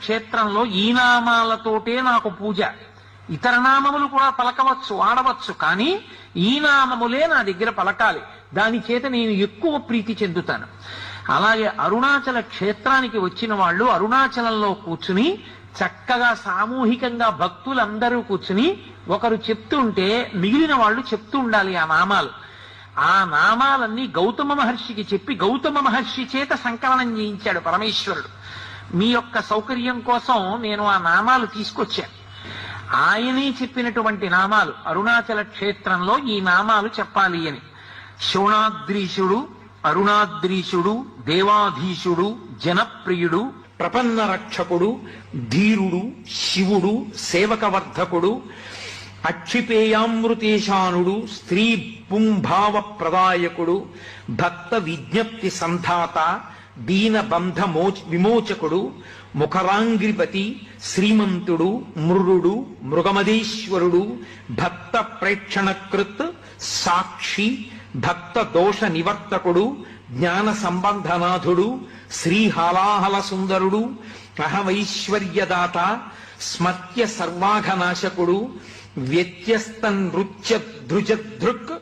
క్షేత్రంలో ఈ నామాలతోటే నాకు పూజ. ఇతర నామములు కూడా పలకవచ్చు, ఆడవచ్చు, కానీ ఈ నామములే నా దగ్గర పలకాలి. దాని చేత నేను ఎక్కువ ప్రీతి చెందుతాను. అలాగే అరుణాచల క్షేత్రానికి వచ్చిన వాళ్ళు అరుణాచలంలో కూర్చుని చక్కగా సామూహికంగా భక్తులందరూ కూర్చుని ఒకరు చెప్తుంటే మిగిలిన వాళ్ళు చెప్తూ ఉండాలి ఆ నామాలు. ఆ నామాలన్నీ గౌతమ మహర్షికి చెప్పి గౌతమ మహర్షి చేత సంకలనం చేయించాడు పరమేశ్వరుడు. మీ యొక్క సౌకర్యం కోసం నేను ఆ నామాలు తీసుకొచ్చాను. ఆయనే చెప్పినటువంటి నామాలు, అరుణాచల క్షేత్రంలో ఈ నామాలు చెప్పాలి అని. శోణాద్రీశుడు, అరుణాద్రీశుడు, దేవాధీశుడు, జనప్రియుడు, ప్రపన్న రక్షకుడు, ధీరుడు, శివుడు, సేవకవర్ధకుడు, అక్షిపేయామృతేశానుడు, స్త్రీ పుంభావ ప్రదాయకుడు, భక్త విజ్ఞప్తి సంధాత, దీనబంధ విమోచకుడు, ముఖరాంగ్రిపతి, శ్రీమంతుడు, మృరుడు, మృగమదేశ్వరుడు, భక్త ప్రేక్షణకృత్, సాక్షి, భక్త దోష నివర్తకుడు, జ్ఞాన సంబంధనాథుడు, శ్రీహాలాహల సుందరుడు, అహమైశ్వర్యదాత, స్మర్త్య సర్వాఘనాశకుడు, వ్యత్యస్త నృత్య ధృజదృక్,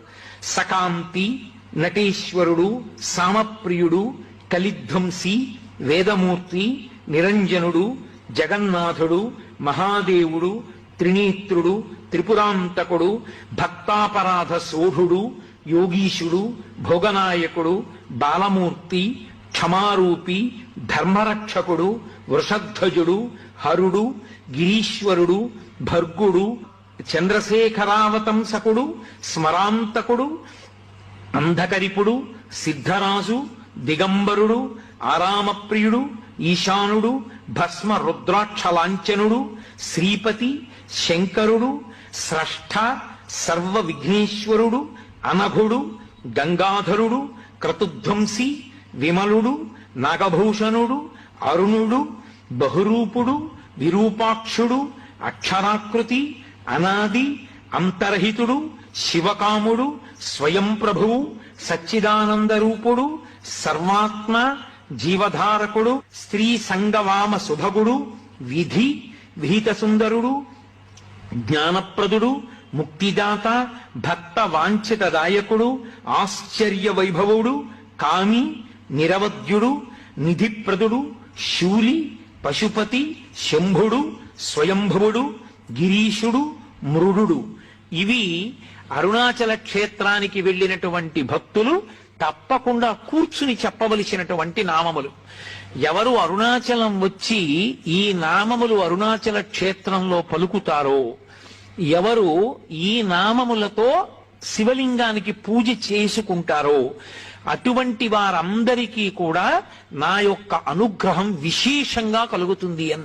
సకాంతి, నటేశ్వరుడు, సామప్రియుడు, కలిధ్వంసి, వేదమూర్తి, నిరంజనుడు, జగన్నాథుడు, మహాదేవుడు, త్రినేత్రుడు, త్రిపురాంతకుడు, భక్తాపరాధ సోఢుడు, యోగీశుడు, భోగనాయకుడు, బాలమూర్తి, క్షమారూపి, ధర్మరక్షకుడు, వృషధ్వజుడు, హరుడు, గిరీశ్వరుడు, భర్గుడు, చంద్రశేఖరావతంసకుడు, స్మరాంతకుడు, అంధకరిపుడు, సిద్ధరాజు, దిగంబరుడు, ఆరామప్రియుడు, ఈశానుడు, భస్మ రుద్రాక్షలాంఛనుడు, శ్రీపతి, శంకరుడు, స్రష్ట, సర్వ విఘ్నేశ్వరుడు, అనఘుడు, గంగాధరుడు, క్రతుధ్వంసి, విమలుడు, నాగభూషణుడు, అరుణుడు, బహురూపుడు, విరూపాక్షుడు, అక్షరాకృతి, అనాది, అంతర్హితుడు, శివకాముడు, స్వయం ప్రభువు, సచ్చిదానందరూపుడు, సర్వాత్మ, జీవధారకుడు, స్త్రీ సంగవామ శుభగుడు, విధి విహిత సుందరుడు, జ్ఞానప్రదుడు, ముక్తిదాత, భక్త వాంఛితదాయకుడు, ఆశ్చర్య వైభవుడు, కామి, నిరవధ్యుడు, నిధిప్రదుడు, శూలి, పశుపతి, శంభుడు, స్వయంభువుడు, గిరీశుడు, మృడు. ఇవి అరుణాచల క్షేత్రానికి వెళ్ళినటువంటి భక్తులు తప్పకుండా కూర్చుని చెప్పవలసినటువంటి నామములు. ఎవరు అరుణాచలం వచ్చి ఈ నామములు అరుణాచల క్షేత్రంలో పలుకుతారో, ఎవరు ఈ నామములతో శివలింగానికి పూజ చేసుకుంటారో అటువంటి వారందరికీ కూడా నా యొక్క అనుగ్రహం విశేషంగా కలుగుతుంది అని